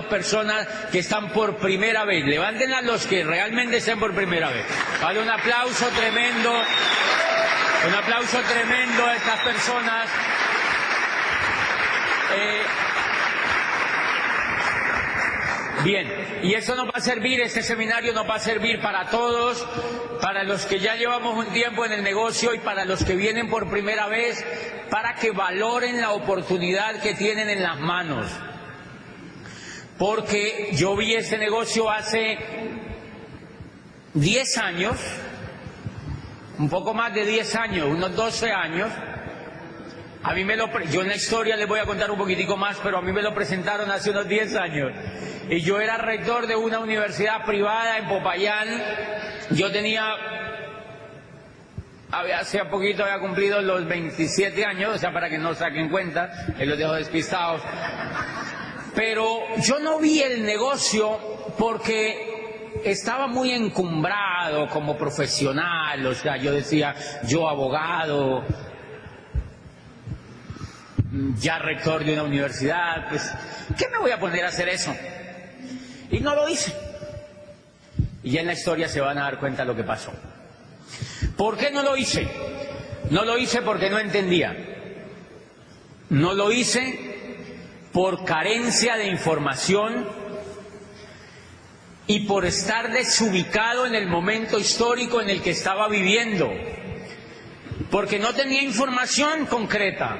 personas que están por primera vez. Levanten a los que realmente estén por primera vez. Vale, un aplauso tremendo a estas personas. Bien, y eso nos va a servir, este seminario nos va a servir para todos, para los que ya llevamos un tiempo en el negocio y para los que vienen por primera vez, para que valoren la oportunidad que tienen en las manos. Porque yo vi este negocio hace 10 años, un poco más de 10 años, unos 12 años. Yo en la historia les voy a contar un poquitico más, pero a mí me lo presentaron hace unos 10 años. Y yo era rector de una universidad privada en Popayán. Yo hace poquito había cumplido los 27 años, o sea, para que no saquen cuenta, los dejo despistados. Pero yo no vi el negocio porque estaba muy encumbrado como profesional, o sea, yo decía, yo abogado, ya rector de una universidad, pues, ¿qué me voy a poner a hacer eso? Y no lo hice. Y ya en la historia se van a dar cuenta de lo que pasó. ¿Por qué no lo hice? No lo hice porque no entendía. No lo hice por carencia de información y por estar desubicado en el momento histórico en el que estaba viviendo. Porque no tenía información concreta.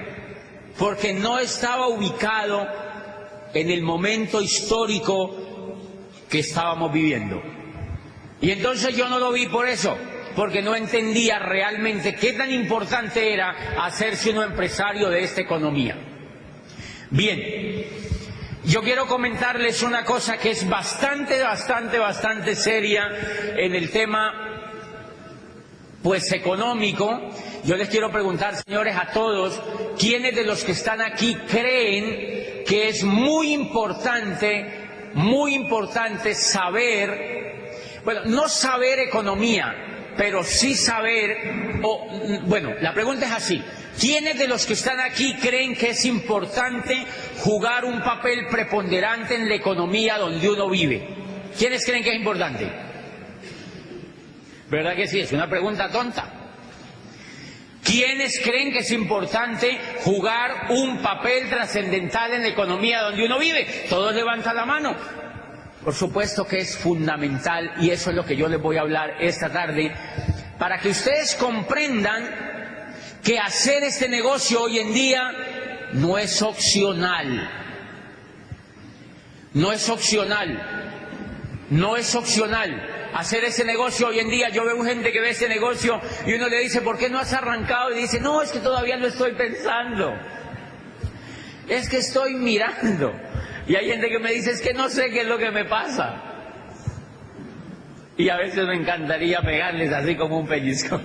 Porque no estaba ubicado en el momento histórico que estábamos viviendo. Y entonces yo no lo vi por eso, porque no entendía realmente qué tan importante era hacerse un empresario de esta economía. Bien, yo quiero comentarles una cosa que es bastante seria en el tema, pues, económico. Yo les quiero preguntar, señores, a todos, ¿quiénes de los que están aquí creen que es muy importante saber, bueno, no saber economía, pero sí saber, la pregunta es así: ¿quiénes de los que están aquí creen que es importante jugar un papel preponderante en la economía donde uno vive? ¿Quiénes creen que es importante? ¿Verdad que sí? Es una pregunta tonta. ¿Quiénes creen que es importante jugar un papel trascendental en la economía donde uno vive? Todos levantan la mano. Por supuesto que es fundamental, y eso es lo que yo les voy a hablar esta tarde, para que ustedes comprendan que hacer este negocio hoy en día no es opcional. No es opcional. No es opcional. Hacer ese negocio hoy en día, yo veo gente que ve ese negocio y uno le dice, ¿por qué no has arrancado? Y dice, no, es que todavía lo estoy pensando. Es que estoy mirando. Y hay gente que me dice, es que no sé qué es lo que me pasa. Y a veces me encantaría pegarles así como un pellizco.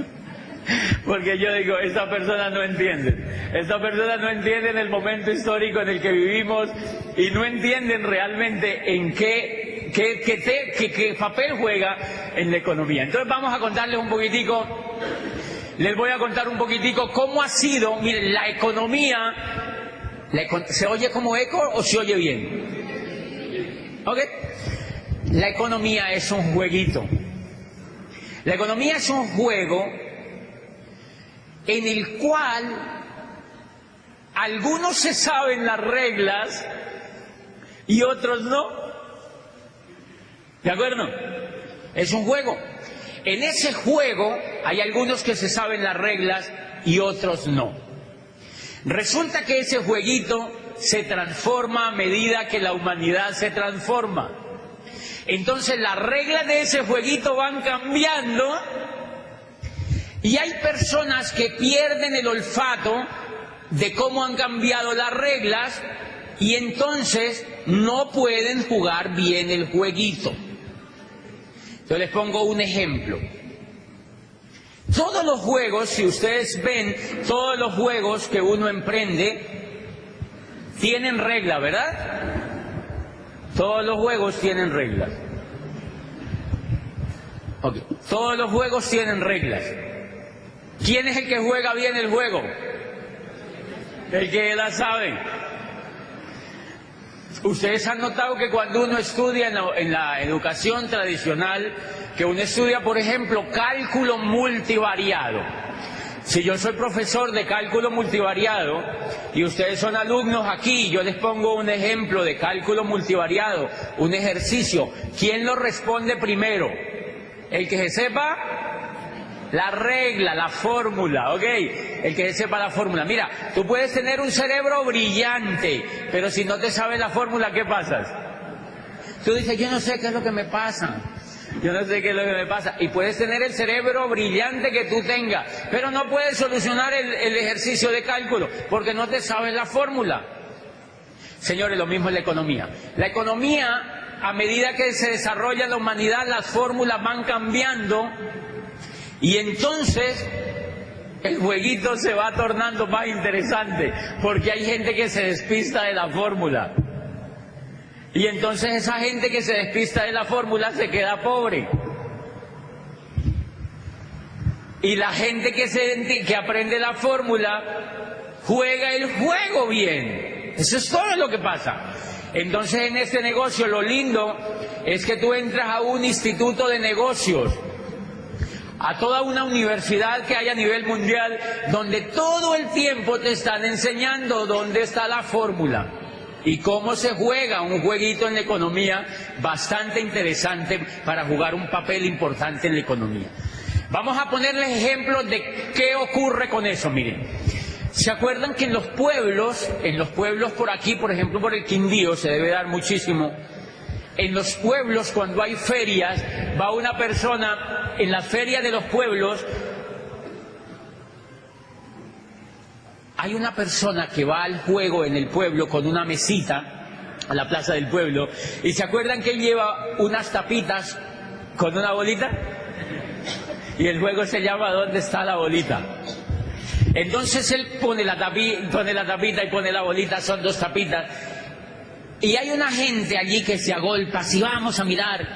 Porque yo digo, esta persona no entiende. Esta persona no entiende en el momento histórico en el que vivimos y no entienden realmente en qué papel juega en la economía. Entonces vamos a contarles un poquitico, les voy a contar un poquitico cómo ha sido, miren, la economía. ¿Se oye como eco o se oye bien? ¿Ok? La economía es un jueguito. La economía es un juego en el cual algunos se saben las reglas y otros no. ¿De acuerdo? Es un juego. En ese juego hay algunos que se saben las reglas y otros no. Resulta que ese jueguito se transforma a medida que la humanidad se transforma. Entonces las reglas de ese jueguito van cambiando y hay personas que pierden el olfato de cómo han cambiado las reglas y entonces no pueden jugar bien el jueguito. Yo les pongo un ejemplo. Todos los juegos, si ustedes ven, todos los juegos que uno emprende tienen reglas, ¿verdad? Todos los juegos tienen reglas. Okay. Todos los juegos tienen reglas. ¿Quién es el que juega bien el juego? El que la sabe. Ustedes han notado que cuando uno estudia en la educación tradicional, que uno estudia, por ejemplo, cálculo multivariado. Si yo soy profesor de cálculo multivariado y ustedes son alumnos aquí, yo les pongo un ejemplo de cálculo multivariado, un ejercicio. ¿Quién lo responde primero? El que se sepa la regla, la fórmula, ¿ok? El que sepa la fórmula. Mira, tú puedes tener un cerebro brillante, pero si no te sabes la fórmula, ¿qué pasas? Tú dices, yo no sé qué es lo que me pasa. Yo no sé qué es lo que me pasa. Y puedes tener el cerebro brillante que tú tengas, pero no puedes solucionar el ejercicio de cálculo, porque no te sabes la fórmula. Señores, lo mismo es la economía. La economía, a medida que se desarrolla la humanidad, las fórmulas van cambiando. Y entonces el jueguito se va tornando más interesante, porque hay gente que se despista de la fórmula. Y entonces esa gente que se despista de la fórmula se queda pobre. Y la gente que aprende la fórmula juega el juego bien. Eso es todo lo que pasa. Entonces en este negocio lo lindo es que tú entras a un instituto de negocios, a toda una universidad que hay a nivel mundial, donde todo el tiempo te están enseñando dónde está la fórmula y cómo se juega un jueguito en la economía bastante interesante para jugar un papel importante en la economía. Vamos a ponerles ejemplos de qué ocurre con eso. Miren, ¿se acuerdan que en los pueblos por aquí, por ejemplo por el Quindío, se debe dar muchísimo? En los pueblos, cuando hay ferias, va una persona en la feria de los pueblos, hay una persona que va al juego en el pueblo con una mesita a la plaza del pueblo, y ¿se acuerdan que él lleva unas tapitas con una bolita? Y el juego se llama ¿Dónde está la bolita? Entonces él pone la tapita y pone la bolita, son dos tapitas. Y hay una gente allí que se agolpa, si vamos a mirar.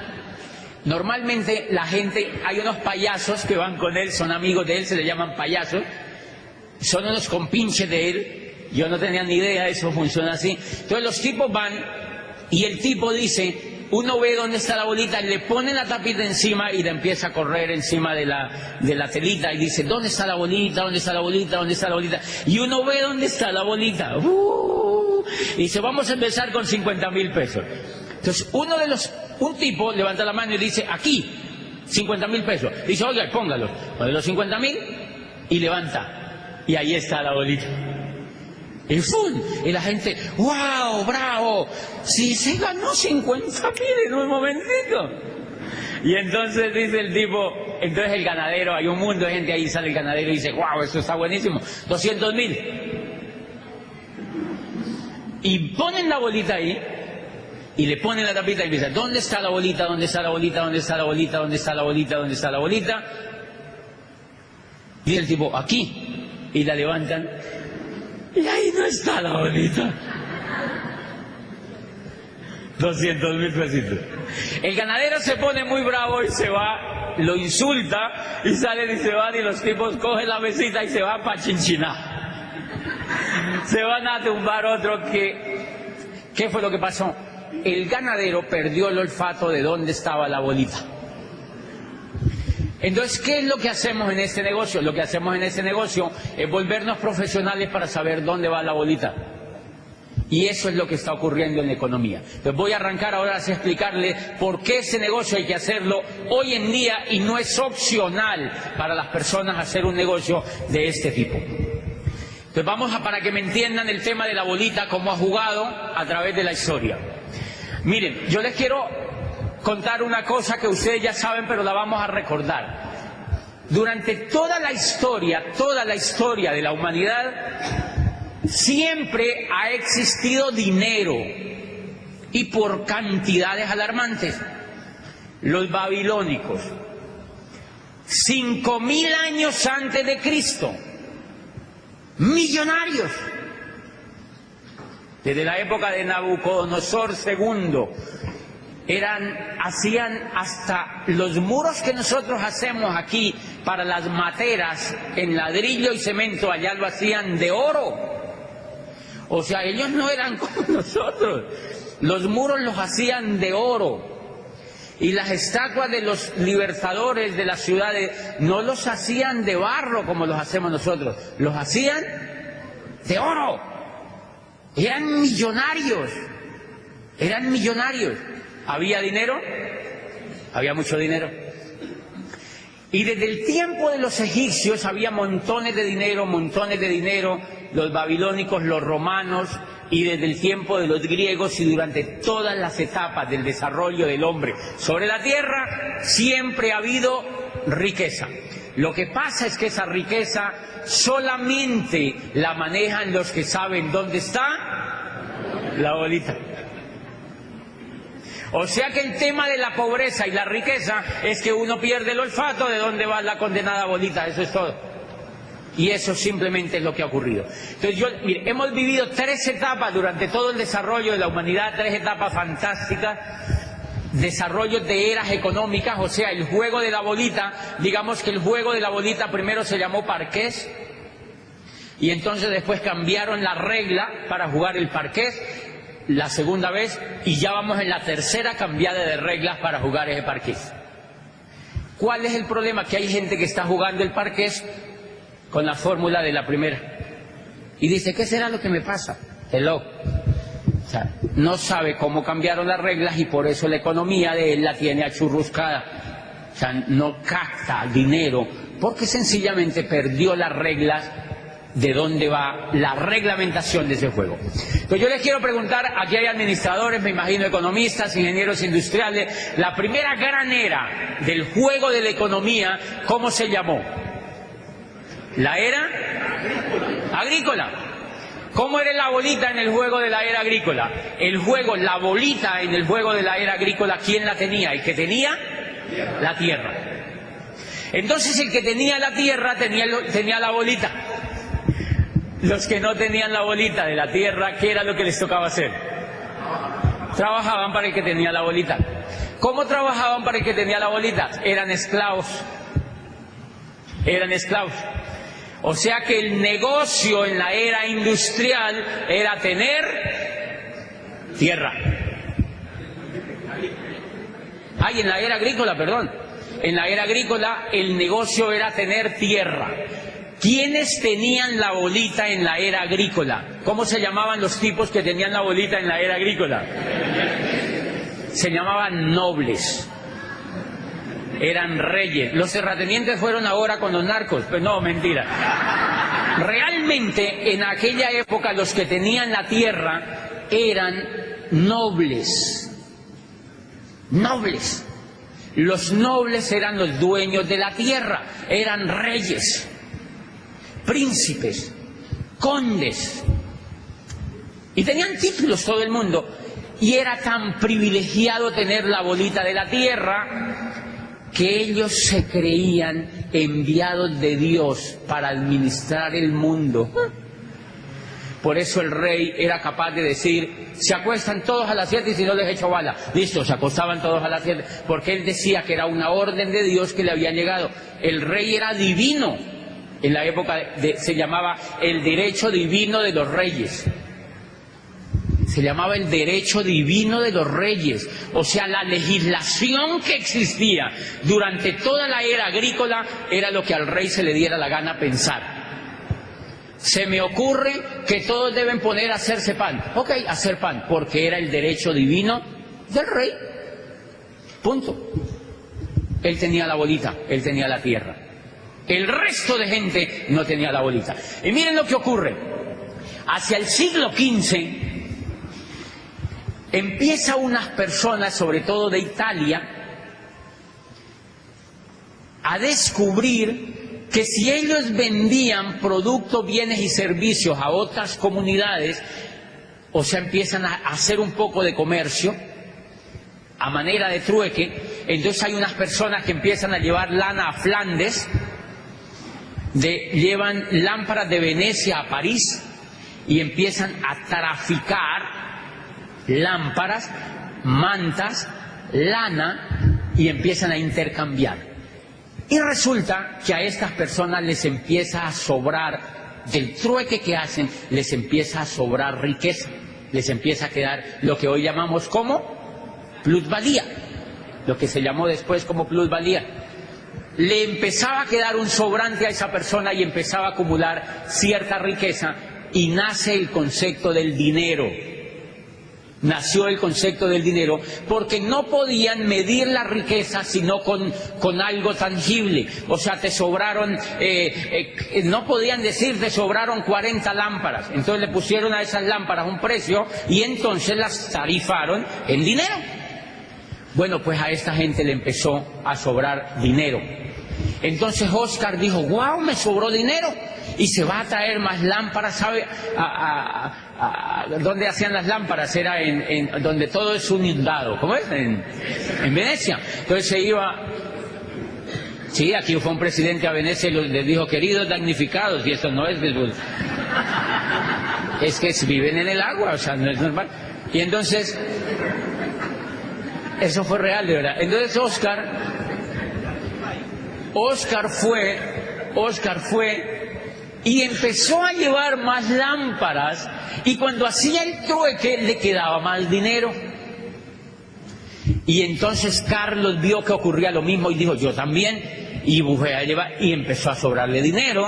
Normalmente la gente, hay unos payasos que van con él, son amigos de él, se le llaman payasos, son unos compinches de él, yo no tenía ni idea, eso funciona así. Entonces los tipos van y el tipo dice, uno ve dónde está la bolita, le pone la tapita encima y le empieza a correr encima de la telita y dice, ¿dónde está la bolita? ¿Dónde está la bolita? ¿Dónde está la bolita? Y uno ve dónde está la bolita. Y dice, vamos a empezar con 50.000 pesos. Entonces un tipo levanta la mano y dice, aquí, 50.000 pesos. Dice, oiga, póngalo. Pone los 50.000 y levanta. Y ahí está la bolita. Y ¡fum! Y la gente, ¡wow! ¡Bravo! Si se ganó 50.000 en un momentito. Y entonces dice el tipo, entonces el ganadero, hay un mundo de gente ahí, sale el ganadero y dice, ¡wow! Eso está buenísimo. 200.000. Y ponen la bolita ahí, y le ponen la tapita y dicen, ¿dónde está la bolita? ¿Dónde está la bolita? ¿Dónde está la bolita? ¿Dónde está la bolita? ¿Dónde está la bolita? Y el tipo, aquí. Y la levantan. Y ahí no está la bolita. 200.000 pesitos. El ganadero se pone muy bravo y se va, lo insulta, y salen y se van, y los tipos cogen la mesita y se van para Chinchiná. Se van a tumbar otro que... ¿Qué fue lo que pasó? El ganadero perdió el olfato de dónde estaba la bolita. Entonces, ¿qué es lo que hacemos en este negocio? Lo que hacemos en este negocio es volvernos profesionales para saber dónde va la bolita. Y eso es lo que está ocurriendo en la economía. Entonces voy a arrancar ahora a explicarles por qué ese negocio hay que hacerlo hoy en día y no es opcional para las personas hacer un negocio de este tipo. Entonces vamos para que me entiendan el tema de la bolita, cómo ha jugado a través de la historia. Miren, yo les quiero contar una cosa que ustedes ya saben, pero la vamos a recordar. Durante toda la historia de la humanidad, siempre ha existido dinero, y por cantidades alarmantes. Los babilónicos, 5.000 años antes de Cristo, millonarios. Desde la época de Nabucodonosor II, hacían hasta los muros que nosotros hacemos aquí para las materas en ladrillo y cemento, allá lo hacían de oro. O sea, ellos no eran como nosotros. Los muros los hacían de oro. Y las estatuas de los libertadores de las ciudades no los hacían de barro como los hacemos nosotros. Los hacían de oro. Eran millonarios. Eran millonarios. ¿Había dinero? Había mucho dinero. Y desde el tiempo de los egipcios había montones de dinero, los babilónicos, los romanos, y desde el tiempo de los griegos y durante todas las etapas del desarrollo del hombre sobre la tierra, siempre ha habido riqueza. Lo que pasa es que esa riqueza solamente la manejan los que saben dónde está la bolita. O sea que el tema de la pobreza y la riqueza es que uno pierde el olfato de dónde va la condenada bolita, eso es todo. Y eso simplemente es lo que ha ocurrido. Entonces, mire, hemos vivido 3 etapas durante todo el desarrollo de la humanidad, 3 etapas fantásticas, desarrollos de eras económicas, o sea, el juego de la bolita, digamos que el juego de la bolita primero se llamó parqués, y entonces después cambiaron la regla para jugar el parqués, la segunda vez, y ya vamos en la tercera cambiada de reglas para jugar ese parqués. ¿Cuál es el problema? Que hay gente que está jugando el parqués con la fórmula de la primera. Y dice, ¿qué será lo que me pasa? Hello. O sea, no sabe cómo cambiaron las reglas y por eso la economía de él la tiene achurruscada. O sea, no capta dinero porque sencillamente perdió las reglas de dónde va la reglamentación de ese juego. Entonces yo les quiero preguntar, aquí hay administradores, me imagino economistas, ingenieros industriales, la primera gran era del juego de la economía, ¿cómo se llamó? La era agrícola. ¿Cómo era la bolita en el juego de la era agrícola? La bolita en el juego de la era agrícola, ¿quién la tenía? El que tenía la tierra. Entonces el que tenía la tierra tenía la bolita. Los que no tenían la bolita de la tierra, ¿qué era lo que les tocaba hacer? Trabajaban para el que tenía la bolita. ¿Cómo trabajaban para el que tenía la bolita? Eran esclavos. Eran esclavos. O sea que el negocio en la era industrial era tener tierra. Ay, en la era agrícola, perdón. En la era agrícola el negocio era tener tierra. ¿Quiénes tenían la bolita en la era agrícola? ¿Cómo se llamaban los tipos que tenían la bolita en la era agrícola? Se llamaban nobles. Eran reyes. Los terratenientes fueron ahora con los narcos. Pues no, mentira. Realmente en aquella época los que tenían la tierra eran nobles. Nobles. Los nobles eran los dueños de la tierra. Eran reyes, príncipes, condes. Y tenían títulos todo el mundo. Y era tan privilegiado tener la bolita de la tierra que ellos se creían enviados de Dios para administrar el mundo. Por eso el rey era capaz de decir, se acuestan todos a las 7 y si no les echo bala. Listo, se acostaban todos a las 7, porque él decía que era una orden de Dios que le había llegado. El rey era divino. En la época se llamaba el derecho divino de los reyes. Se llamaba el derecho divino de los reyes, o sea, la legislación que existía durante toda la era agrícola era lo que al rey se le diera la gana pensar. Se me ocurre que todos deben poner a hacerse pan. Ok, hacer pan, porque era el derecho divino del rey. Punto. Él tenía la bolita, él tenía la tierra. El resto de gente no tenía la bolita. Y miren lo que ocurre. Hacia el siglo XV... empieza unas personas, sobre todo de Italia, a descubrir que si ellos vendían productos, bienes y servicios a otras comunidades, o sea, empiezan a hacer un poco de comercio, a manera de trueque, entonces hay unas personas que empiezan a llevar lana a Flandes, llevan lámparas de Venecia a París, y empiezan a traficar lámparas, mantas, lana, y empiezan a intercambiar. Y resulta que a estas personas les empieza a sobrar del trueque que hacen, les empieza a sobrar riqueza, les empieza a quedar lo que hoy llamamos como plusvalía, lo que se llamó después como plusvalía. Le empezaba a quedar un sobrante a esa persona y empezaba a acumular cierta riqueza, y nace el concepto del dinero. Nació el concepto del dinero porque no podían medir la riqueza sino con algo tangible. O sea, te sobraron, no podían decir te sobraron 40 lámparas. Entonces le pusieron a esas lámparas un precio y entonces las tarifaron en dinero. Bueno, pues a esta gente le empezó a sobrar dinero. Entonces Oscar dijo, wow, me sobró dinero. Y se va a traer más lámparas, ¿sabe? ¿Dónde hacían las lámparas? Era donde todo es inundado. ¿Cómo es? En Venecia. Entonces se iba... Sí, aquí fue un presidente a Venecia y les dijo, queridos damnificados, y eso no es... Es que viven en el agua, o sea, no es normal. Y entonces... Eso fue real, de verdad. Entonces Oscar fue y empezó a llevar más lámparas, y cuando hacía el trueque le quedaba más dinero. Y entonces Carlos vio que ocurría lo mismo y dijo, yo también, y voy a llevar, y empezó a sobrarle dinero,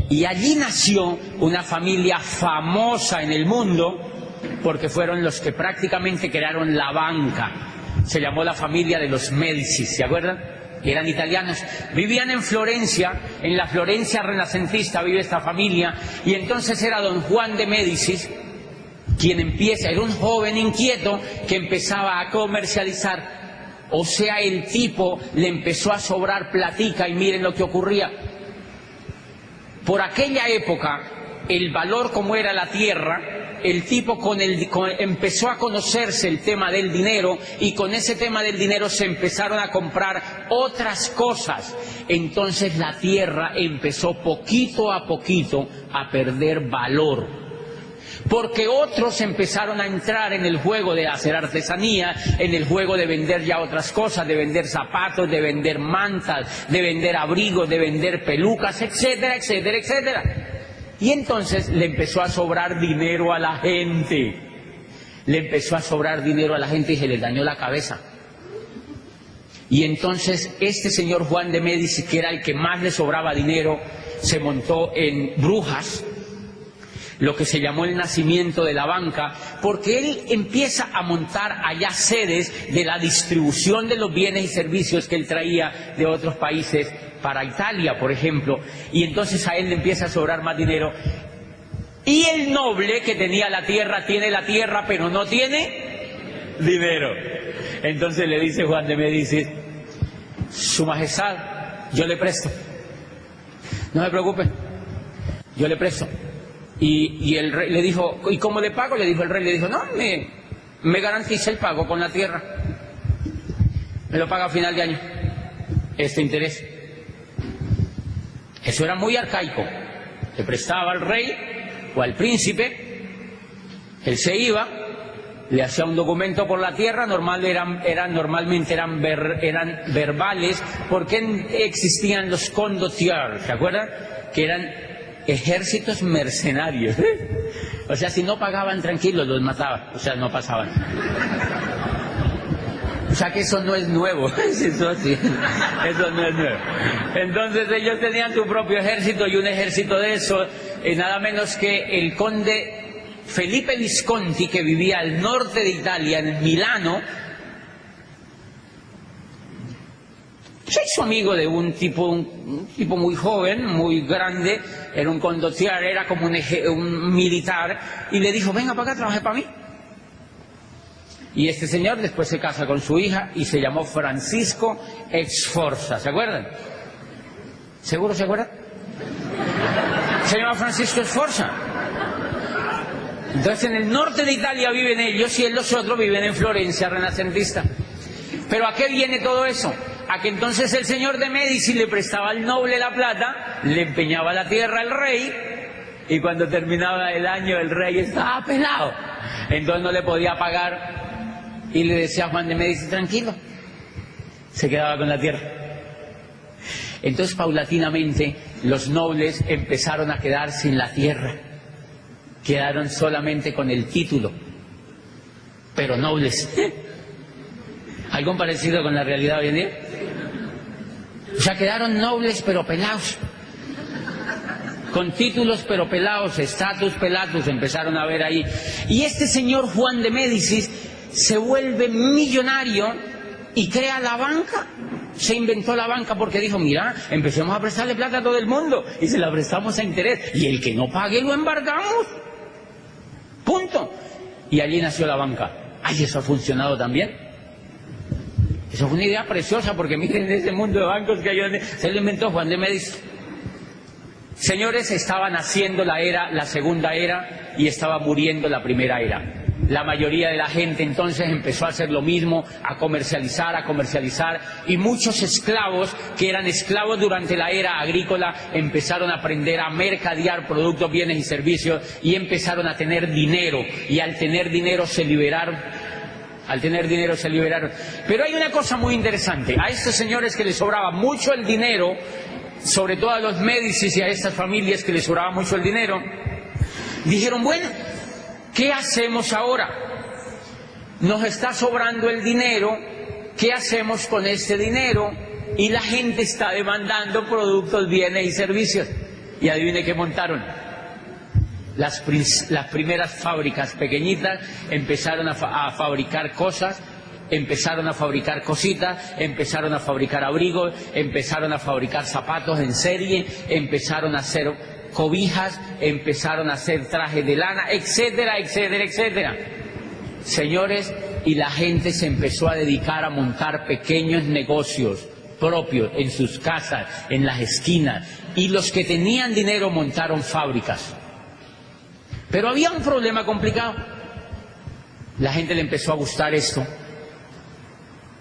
y allí nació una familia famosa en el mundo, porque fueron los que prácticamente crearon la banca. Se llamó la familia de los Medici, ¿se acuerdan? Eran italianos, vivían en Florencia, en la Florencia renacentista vive esta familia, y entonces era don Juan de Médicis quien empieza, era un joven inquieto que empezaba a comercializar, o sea, el tipo le empezó a sobrar platica, y miren lo que ocurría. Por aquella época, el valor como era la tierra, el tipo empezó a conocerse el tema del dinero, y con ese tema del dinero se empezaron a comprar otras cosas. Entonces la tierra empezó poquito a poquito a perder valor, porque otros empezaron a entrar en el juego de hacer artesanía, en el juego de vender ya otras cosas, de vender zapatos, de vender mantas, de vender abrigos, de vender pelucas, etcétera, etcétera, etcétera. Y entonces le empezó a sobrar dinero a la gente. Y se le dañó la cabeza. Y entonces este señor Juan de Médicis, que era el que más le sobraba dinero, se montó en Brujas, lo que se llamó el nacimiento de la banca, porque él empieza a montar allá sedes de la distribución de los bienes y servicios que él traía de otros países para Italia, por ejemplo, y entonces a él le empieza a sobrar más dinero. Y el noble que tenía la tierra, tiene la tierra, pero no tiene dinero. Entonces le dice Juan de Médicis, Su Majestad, yo le presto. No se preocupe, yo le presto. Y el rey le dijo, ¿y cómo le pago? Le dijo el rey, no, me garantiza el pago con la tierra. Me lo paga a final de año, este interés. Eso era muy arcaico. Le prestaba al rey o al príncipe, él se iba, le hacía un documento por la tierra, normalmente eran verbales, porque existían los condottieri, ¿se acuerdan? Que eran ejércitos mercenarios. O sea, si no pagaban tranquilos, los mataban, o sea, no pasaban. O sea que eso no es nuevo, eso sí, eso no es nuevo. Entonces ellos tenían su propio ejército, y un ejército de eso, nada menos que el conde Felipe Visconti, que vivía al norte de Italia, en Milano, se hizo amigo de un tipo muy joven, muy grande, era un condottiere, era como un militar, y le dijo, venga para acá, trabaje para mí. Y este señor después se casa con su hija y se llamó Francisco Sforza, ¿se acuerdan? ¿Seguro se acuerdan? Se llama Francisco Sforza. Entonces en el norte de Italia viven ellos, y los otros viven en Florencia renacentista. Pero ¿a qué viene todo eso? A que entonces el señor de Médicis le prestaba al noble la plata, le empeñaba la tierra al rey, y cuando terminaba el año el rey estaba pelado, entonces no le podía pagar, y le decía a Juan de Médicis, tranquilo, se quedaba con la tierra. Entonces, paulatinamente, los nobles empezaron a quedar sin la tierra. Quedaron solamente con el título, pero nobles. ¿Algo parecido con la realidad hoy en día? O sea, quedaron nobles pero pelados. Con títulos pero pelados, estatus pelatus, empezaron a ver ahí. Y este señor Juan de Médicis se vuelve millonario y crea la banca. Se inventó la banca porque dijo, mira, empecemos a prestarle plata a todo el mundo y se la prestamos a interés. Y el que no pague lo embargamos. Punto. Y allí nació la banca. Ay, eso ha funcionado también. Eso fue una idea preciosa porque miren ese mundo de bancos que hay, se lo inventó Juan de Médicis. Señores, estaban haciendo la segunda era y estaba muriendo la primera era. La mayoría de la gente entonces empezó a hacer lo mismo, a comercializar, y muchos esclavos, que eran esclavos durante la era agrícola, empezaron a aprender a mercadear productos, bienes y servicios, y empezaron a tener dinero, y al tener dinero se liberaron. Pero hay una cosa muy interesante, a estos señores que les sobraba mucho el dinero, sobre todo a los Médicis y a estas familias que les sobraba mucho el dinero, dijeron, bueno, ¿qué hacemos ahora? Nos está sobrando el dinero, ¿qué hacemos con este dinero? Y la gente está demandando productos, bienes y servicios. Y adivine qué montaron. Las primeras fábricas pequeñitas empezaron a fabricar cosas, empezaron a fabricar cositas, empezaron a fabricar abrigos, empezaron a fabricar zapatos en serie, empezaron a hacer cobijas, empezaron a hacer trajes de lana, etcétera, etcétera, etcétera. Señores, y la gente se empezó a dedicar a montar pequeños negocios propios en sus casas, en las esquinas, y los que tenían dinero montaron fábricas. Pero había un problema complicado. La gente le empezó a gustar esto,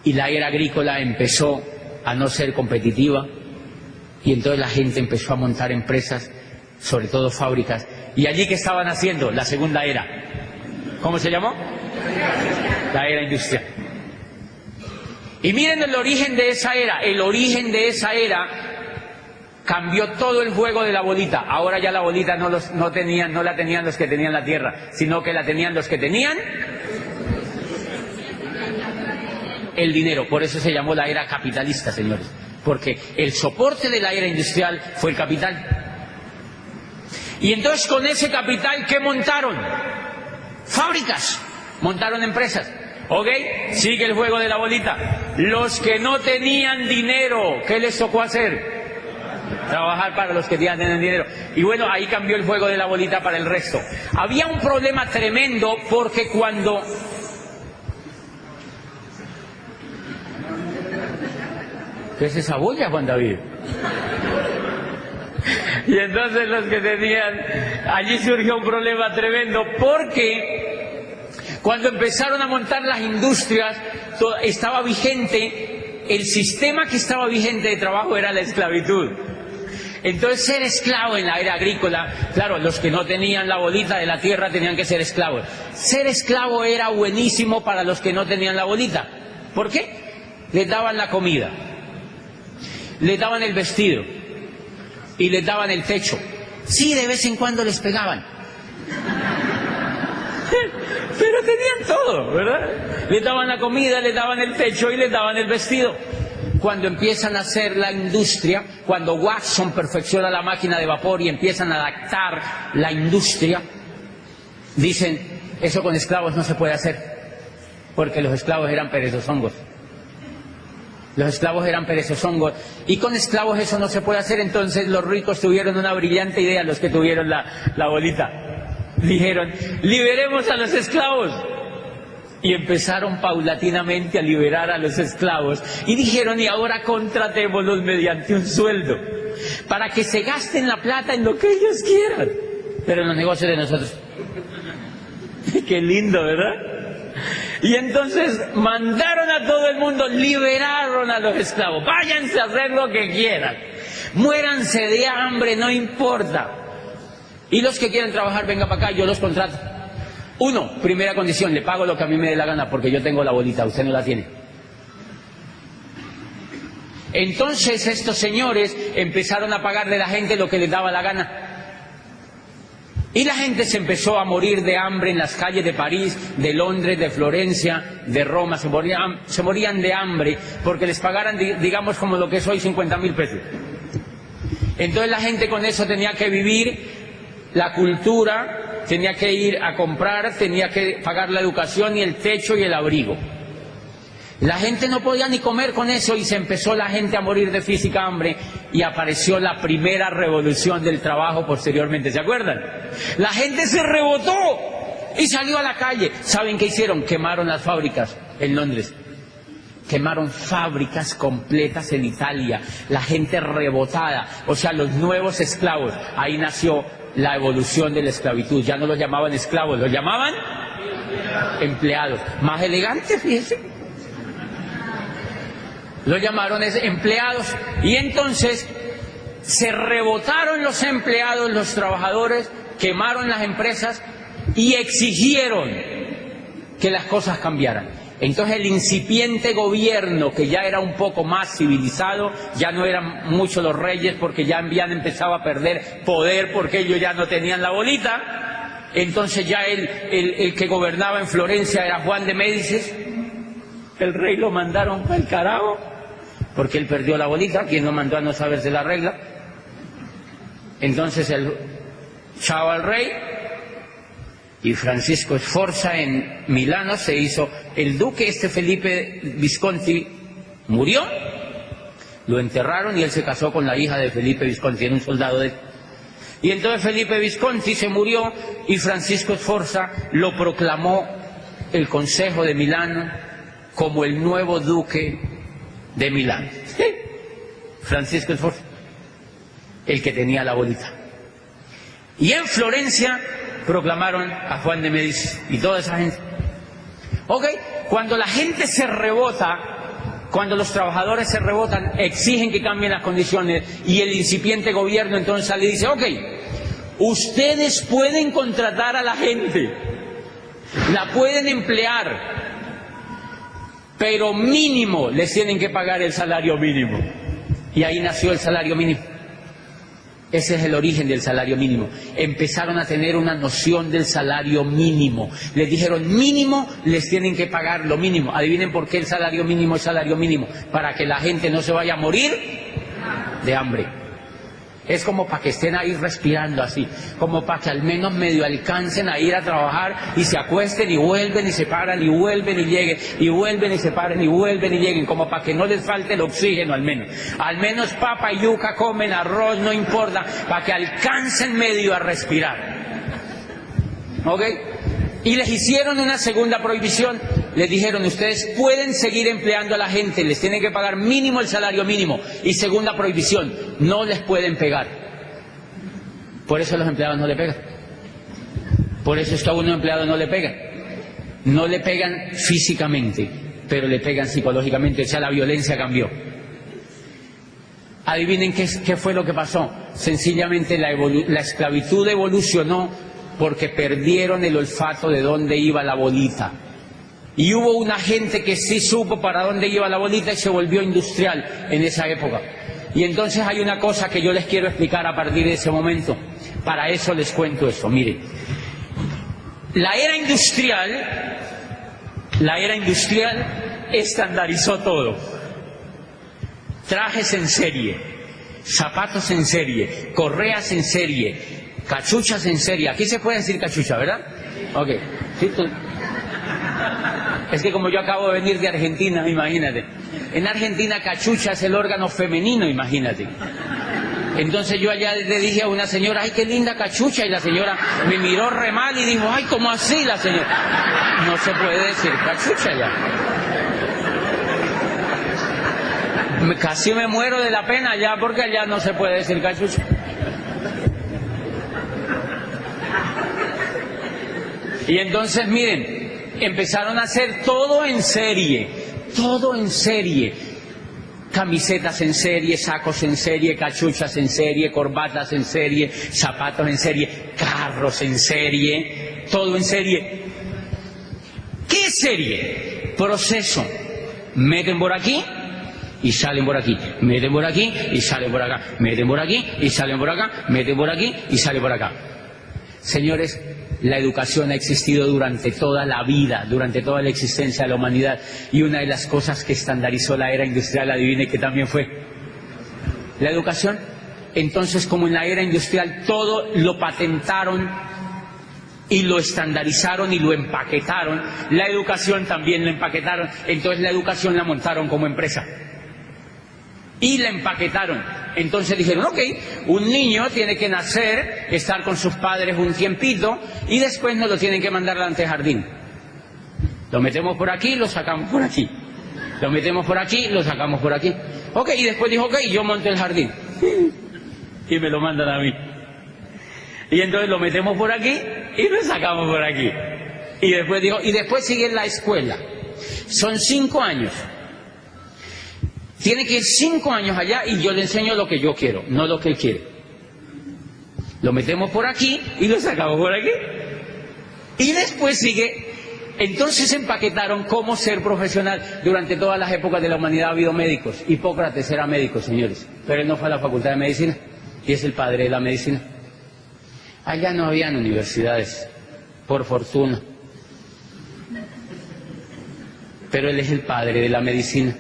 y la era agrícola empezó a no ser competitiva, y entonces la gente empezó a montar empresas, sobre todo fábricas, y allí que estaban haciendo la segunda era. ¿Cómo se llamó? La era industrial. Y miren el origen de esa era. El origen de esa era cambió todo el juego de la bolita. Ahora ya la bolita no la tenían los que tenían la tierra, sino que la tenían los que tenían el dinero. Por eso se llamó la era capitalista, señores, porque el soporte de la era industrial fue el capital. Y entonces con ese capital, ¿qué montaron? Fábricas, montaron empresas. ¿Ok? Sigue el juego de la bolita. Los que no tenían dinero, ¿qué les tocó hacer? Trabajar para los que tenían dinero. Y bueno, ahí cambió el juego de la bolita para el resto. Había un problema tremendo porque cuando... ¿Qué es esa bulla, Juan David? Y entonces los que tenían... Allí surgió un problema tremendo porque cuando empezaron a montar las industrias, estaba vigente, el sistema que estaba vigente de trabajo era la esclavitud. Entonces ser esclavo en la era agrícola, claro, los que no tenían la bolita de la tierra tenían que ser esclavos. Ser esclavo era buenísimo para los que no tenían la bolita. ¿Por qué? Les daban la comida, les daban el vestido y les daban el techo. Sí, de vez en cuando les pegaban. Pero tenían todo, ¿verdad? Les daban la comida, les daban el techo y les daban el vestido. Cuando empiezan a hacer la industria, cuando Watson perfecciona la máquina de vapor y empiezan a adaptar la industria, dicen, eso con esclavos no se puede hacer, porque los esclavos eran perezosongos. Los esclavos eran perezosongos, y con esclavos eso no se puede hacer. Entonces los ricos tuvieron una brillante idea, los que tuvieron la bolita. Dijeron, liberemos a los esclavos. Y empezaron paulatinamente a liberar a los esclavos. Y dijeron, y ahora contratémoslos mediante un sueldo, para que se gasten la plata en lo que ellos quieran, pero en los negocios de nosotros. Qué lindo, ¿verdad? Y entonces mandaron a todo el mundo, liberaron a los esclavos. Váyanse a hacer lo que quieran. Muéranse de hambre, no importa. Y los que quieran trabajar, venga para acá, yo los contrato. Uno, primera condición, le pago lo que a mí me dé la gana porque yo tengo la bolita, usted no la tiene. Entonces estos señores empezaron a pagarle a la gente lo que les daba la gana. Y la gente se empezó a morir de hambre en las calles de París, de Londres, de Florencia, de Roma. Se morían de hambre porque les pagaran, digamos, como lo que es hoy, 50.000 pesos. Entonces la gente con eso tenía que vivir, la cultura, tenía que ir a comprar, tenía que pagar la educación y el techo y el abrigo. La gente no podía ni comer con eso y se empezó la gente a morir de física hambre y apareció la primera revolución del trabajo posteriormente, ¿se acuerdan? La gente se rebotó y salió a la calle. ¿Saben qué hicieron? Quemaron las fábricas en Londres. Quemaron fábricas completas en Italia. La gente rebotada, o sea, los nuevos esclavos. Ahí nació la evolución de la esclavitud. Ya no los llamaban esclavos, los llamaban empleados. Más elegantes, fíjense. Lo llamaron empleados. Y entonces se rebotaron los empleados, los trabajadores, quemaron las empresas y exigieron que las cosas cambiaran. Entonces el incipiente gobierno, que ya era un poco más civilizado, ya no eran muchos los reyes porque ya habían empezado a perder poder porque ellos ya no tenían la bolita. Entonces ya el que gobernaba en Florencia era Juan de Médicis. El rey lo mandaron al carajo porque él perdió la bolita. ¿Quién lo mandó a no saberse la regla? Entonces el chao al rey, y Francisco Sforza en Milano se hizo el duque. Felipe Visconti murió, lo enterraron y él se casó con la hija de Felipe Visconti, era un soldado de... Y entonces Felipe Visconti se murió y Francisco Sforza lo proclamó el Consejo de Milano como el nuevo duque de Milán. ¿Sí? Francisco Sforza, el que tenía la bolita. Y en Florencia proclamaron a Juan de Médicis y toda esa gente. Ok, cuando la gente se rebota, cuando los trabajadores se rebotan, exigen que cambien las condiciones y el incipiente gobierno entonces sale y dice, ok, ustedes pueden contratar a la gente, la pueden emplear, pero mínimo les tienen que pagar el salario mínimo. Y ahí nació el salario mínimo. Ese es el origen del salario mínimo. Empezaron a tener una noción del salario mínimo. Les dijeron mínimo, les tienen que pagar lo mínimo. Adivinen por qué el salario mínimo es salario mínimo. Para que la gente no se vaya a morir de hambre. Es como para que estén ahí respirando así, como para que al menos medio alcancen a ir a trabajar y se acuesten y vuelven y se paran y vuelven y lleguen y vuelven y se paren y vuelven y lleguen, como para que no les falte el oxígeno al menos papa y yuca comen, arroz, no importa, para que alcancen medio a respirar. ¿Ok? Y les hicieron una segunda prohibición. Les dijeron, ustedes pueden seguir empleando a la gente, les tienen que pagar mínimo el salario mínimo. Y segunda prohibición, no les pueden pegar. Por eso los empleados no le pegan. Por eso es que a un empleado no le pegan. No le pegan físicamente, pero le pegan psicológicamente. O sea, la violencia cambió. Adivinen qué fue lo que pasó. Sencillamente la esclavitud evolucionó porque perdieron el olfato de dónde iba la bolita. Y hubo una gente que sí supo para dónde iba la bolita y se volvió industrial en esa época. Y entonces hay una cosa que yo les quiero explicar a partir de ese momento. Para eso les cuento esto. Miren, la era industrial estandarizó todo. Trajes en serie, zapatos en serie, correas en serie, cachuchas en serie. Aquí se puede decir cachucha, ¿verdad? Ok. ¿Sí? Es que como yo acabo de venir de Argentina, imagínate. En Argentina cachucha es el órgano femenino, imagínate. Entonces yo allá le dije a una señora, ay, qué linda cachucha, y la señora me miró re mal y dijo, ay, ¿cómo así la señora? No se puede decir cachucha ya. Casi me muero de la pena ya porque allá no se puede decir cachucha. Y entonces, miren, empezaron a hacer todo en serie, camisetas en serie, sacos en serie, cachuchas en serie, corbatas en serie, zapatos en serie, carros en serie, todo en serie. ¿Qué es serie? Proceso. Meten por aquí, y salen por aquí, meten por aquí y salen por acá, meten por aquí y salen por acá, meten por aquí y salen por acá. Señores, la educación ha existido durante toda la vida, durante toda la existencia de la humanidad, y una de las cosas que estandarizó la era industrial, adivine que también fue la educación. Entonces, como en la era industrial todo lo patentaron y lo estandarizaron y lo empaquetaron, la educación también la empaquetaron. Entonces la educación la montaron como empresa y la empaquetaron. Entonces dijeron, ok, un niño tiene que nacer, estar con sus padres un tiempito y después nos lo tienen que mandar al antejardín. Lo metemos por aquí, lo sacamos por aquí. Lo metemos por aquí, lo sacamos por aquí. Ok, y después dijo, ok, yo monto el jardín. Y me lo mandan a mí. Y entonces lo metemos por aquí y lo sacamos por aquí. Y después dijo, y después sigue la escuela. Son 5 años. Tiene que ir 5 años allá y yo le enseño lo que yo quiero, no lo que él quiere. Lo metemos por aquí y lo sacamos por aquí. Y después sigue. Entonces empaquetaron cómo ser profesional. Durante todas las épocas de la humanidad ha habido médicos. Hipócrates era médico, señores, pero él no fue a la facultad de medicina y es el padre de la medicina. Allá no habían universidades, por fortuna, pero él es el padre de la medicina.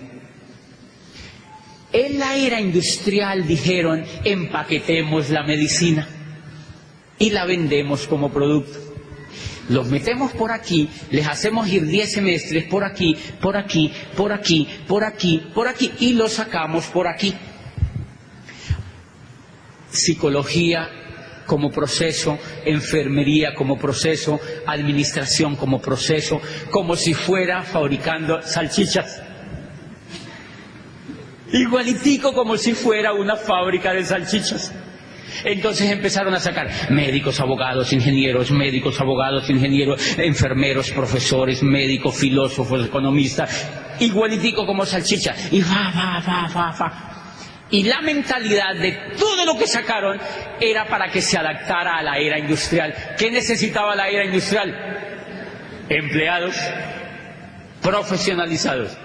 En la era industrial dijeron, empaquetemos la medicina y la vendemos como producto. Los metemos por aquí, les hacemos ir 10 semestres por aquí, por aquí, por aquí, por aquí, por aquí, y los sacamos por aquí. Psicología como proceso, enfermería como proceso, administración como proceso, como si fuera fabricando salchichas. Igualitico como si fuera una fábrica de salchichas. Entonces empezaron a sacar médicos, abogados, ingenieros, médicos, abogados, ingenieros, enfermeros, profesores, médicos, filósofos, economistas, igualitico como salchicha. Y Y la mentalidad de todo lo que sacaron era para que se adaptara a la era industrial. ¿Qué necesitaba la era industrial? Empleados profesionalizados.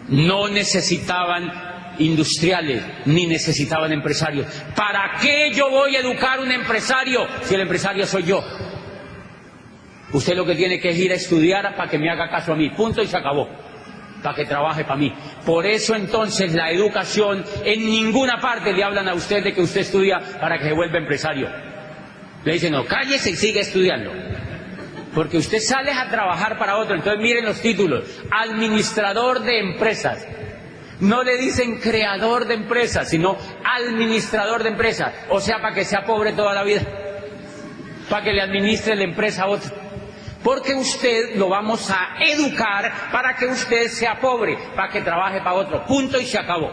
No necesitaban industriales, ni necesitaban empresarios. ¿Para qué yo voy a educar un empresario si el empresario soy yo? Usted lo que tiene que es ir a estudiar para que me haga caso a mí, punto y se acabó, para que trabaje para mí. Por eso entonces la educación, en ninguna parte le hablan a usted de que usted estudia para que se vuelva empresario. Le dicen, no, cállese y siga estudiando, porque usted sale a trabajar para otro. Entonces miren los títulos: administrador de empresas. No le dicen creador de empresas, sino administrador de empresas. O sea, para que sea pobre toda la vida, para que le administre la empresa a otro. Porque usted lo vamos a educar para que usted sea pobre, para que trabaje para otro. Punto y se acabó.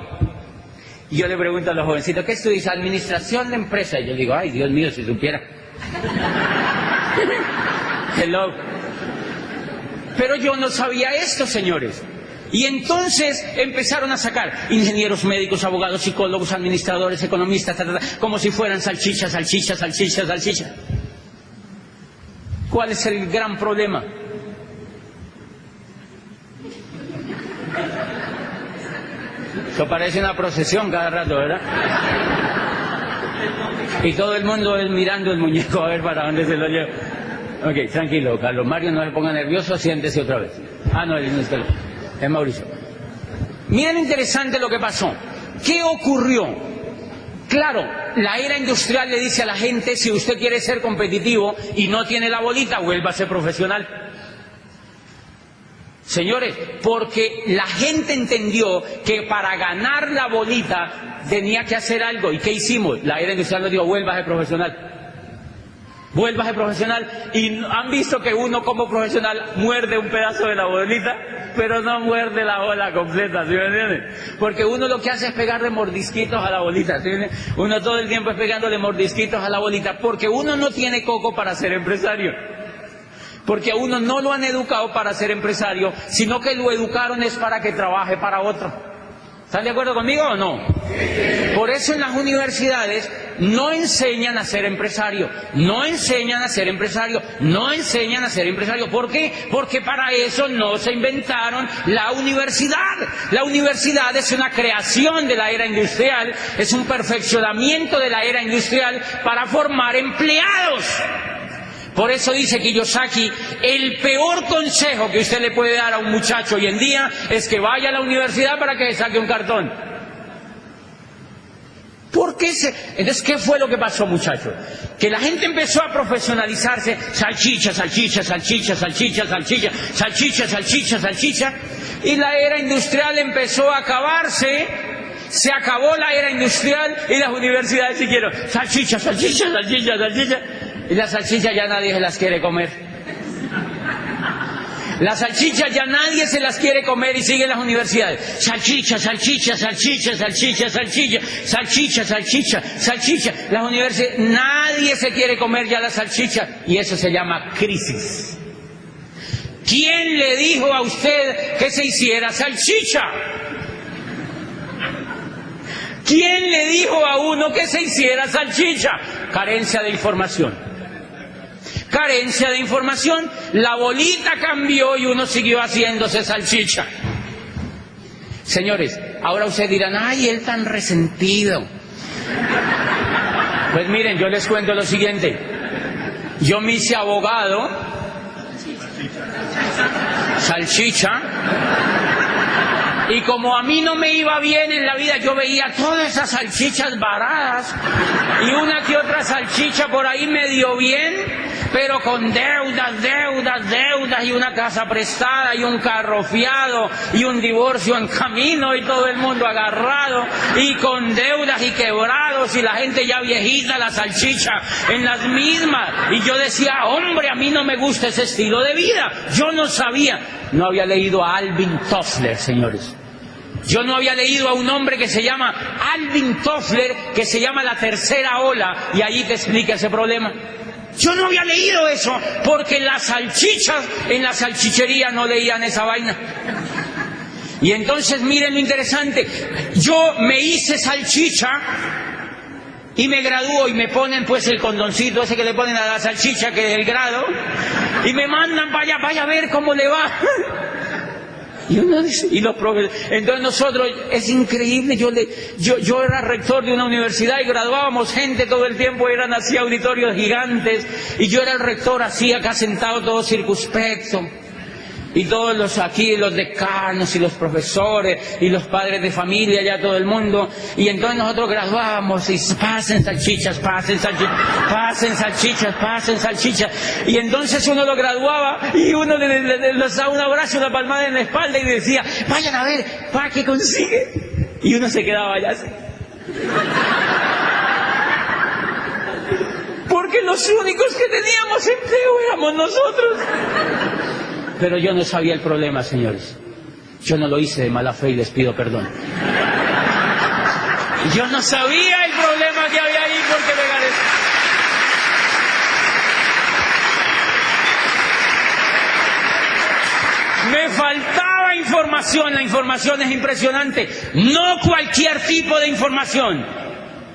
Y yo le pregunto a los jovencitos, ¿qué estudias? Administración de empresas. Y yo digo, ay, Dios mío, si supiera. Hello. Pero yo no sabía esto, señores. Y entonces empezaron a sacar ingenieros, médicos, abogados, psicólogos, administradores, economistas, como si fueran salchichas, salchichas, salchichas, salchichas. ¿Cuál es el gran problema? Eso parece una procesión cada rato, ¿verdad? Y todo el mundo mirando el muñeco a ver para dónde se lo lleva. Ok, tranquilo, Carlos Mario, no se ponga nervioso, siéntese otra vez. Ah, no, es Mauricio. Miren, interesante lo que pasó. ¿Qué ocurrió? Claro, la era industrial le dice a la gente, si usted quiere ser competitivo y no tiene la bolita, vuelva a ser profesional. Señores, porque la gente entendió que para ganar la bolita tenía que hacer algo. ¿Y qué hicimos? La era industrial nos dijo, vuelva a ser profesional. Vuelva a ser profesional. Y han visto que uno como profesional muerde un pedazo de la bolita, pero no muerde la bola completa, ¿sí me entienden? Porque uno lo que hace es pegarle mordisquitos a la bolita, ¿sí me entienden? Uno todo el tiempo es pegándole mordisquitos a la bolita, porque uno no tiene coco para ser empresario. Porque a uno no lo han educado para ser empresario, sino que lo educaron es para que trabaje para otro. ¿Están de acuerdo conmigo o no? Por eso en las universidades no enseñan a ser empresario, no enseñan a ser empresario, no enseñan a ser empresario. ¿Por qué? Porque para eso no se inventaron la universidad. La universidad es una creación de la era industrial, es un perfeccionamiento de la era industrial para formar empleados. Por eso dice Kiyosaki, el peor consejo que usted le puede dar a un muchacho hoy en día es que vaya a la universidad para que saque un cartón. ¿Por qué Entonces, ¿qué fue lo que pasó, muchachos? Que la gente empezó a profesionalizarse, salchicha, salchicha, salchicha, salchicha, salchicha, salchicha, salchicha, salchicha, y la era industrial empezó a acabarse. Se acabó la era industrial y las universidades siguieron salchicha, salchicha, salchicha, salchicha. Y las salchichas ya nadie se las quiere comer. Las salchichas ya nadie se las quiere comer y siguen las universidades. Salchicha, salchicha, salchicha, salchicha, salchicha, salchicha, salchicha, salchicha. Las universidades, nadie se quiere comer ya la salchicha y eso se llama crisis. ¿Quién le dijo a usted que se hiciera salchicha? ¿Quién le dijo a uno que se hiciera salchicha? Carencia de información. Carencia de información, la bolita cambió y uno siguió haciéndose salchicha. Señores, ahora ustedes dirán, ay, él tan resentido. Pues miren, yo les cuento lo siguiente. Yo me hice abogado, salchicha, y como a mí no me iba bien en la vida, yo veía todas esas salchichas varadas y una que otra salchicha por ahí medio bien, pero con deudas, deudas, deudas, y una casa prestada, y un carro fiado, y un divorcio en camino, y todo el mundo agarrado, y con deudas y quebrados, y la gente ya viejita, la salchicha en las mismas. Y yo decía, hombre, a mí no me gusta ese estilo de vida. Yo no sabía, no había leído a Alvin Toffler, señores. Yo no había leído a un hombre que se llama Alvin Toffler, que se llama La Tercera Ola, y allí te explica ese problema. Yo no había leído eso, porque las salchichas en la salchichería no leían esa vaina. Y entonces miren lo interesante, yo me hice salchicha y me gradúo y me ponen pues el condoncito ese que le ponen a la salchicha, que es el grado, y me mandan para allá, vaya a ver cómo le va. Y uno dice, y los profesores, entonces nosotros, es increíble, yo era rector de una universidad y graduábamos gente todo el tiempo, eran así auditorios gigantes, y yo era el rector así acá sentado todo circunspecto, y todos los aquí, los decanos y los profesores y los padres de familia, ya todo el mundo, y entonces nosotros graduábamos y pasen salchichas, pasen salchichas, pasen salchichas, pasen salchichas, y entonces uno lo graduaba y uno les daba un abrazo, una palmada en la espalda y decía, vayan a ver, ¿para qué consigue? Y uno se quedaba allá así. Porque los únicos que teníamos empleo éramos nosotros. Pero yo no sabía el problema, señores. Yo no lo hice de mala fe y les pido perdón. Yo no sabía el problema que había ahí porque me faltaba información. La información es impresionante. No cualquier tipo de información.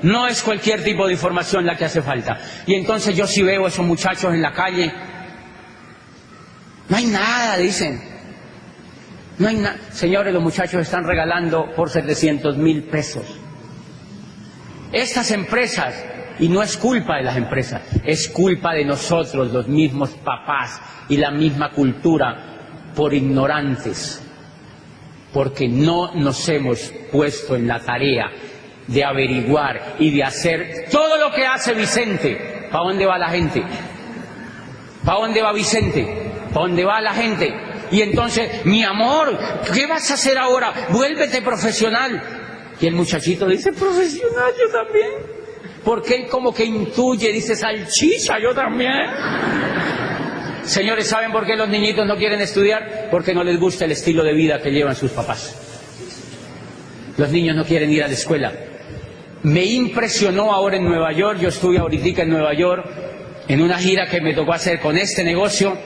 No es cualquier tipo de información la que hace falta. Y entonces yo sí veo a esos muchachos en la calle. No hay nada, dicen. No hay nada. Señores, los muchachos están regalando por 700,000 pesos. Estas empresas, y no es culpa de las empresas, es culpa de nosotros, los mismos papás y la misma cultura, por ignorantes, porque no nos hemos puesto en la tarea de averiguar y de hacer todo lo que hace Vicente. ¿Para dónde va la gente? ¿Para dónde va Vicente? ¿Para dónde va la gente? Y entonces, mi amor, ¿qué vas a hacer ahora? Vuélvete profesional. Y el muchachito dice, profesional, yo también. Porque él como que intuye, dice, salchicha, yo también. Señores, ¿saben por qué los niñitos no quieren estudiar? Porque no les gusta el estilo de vida que llevan sus papás. Los niños no quieren ir a la escuela. Me impresionó ahora en Nueva York, yo estuve ahorita en Nueva York, en una gira que me tocó hacer con este negocio.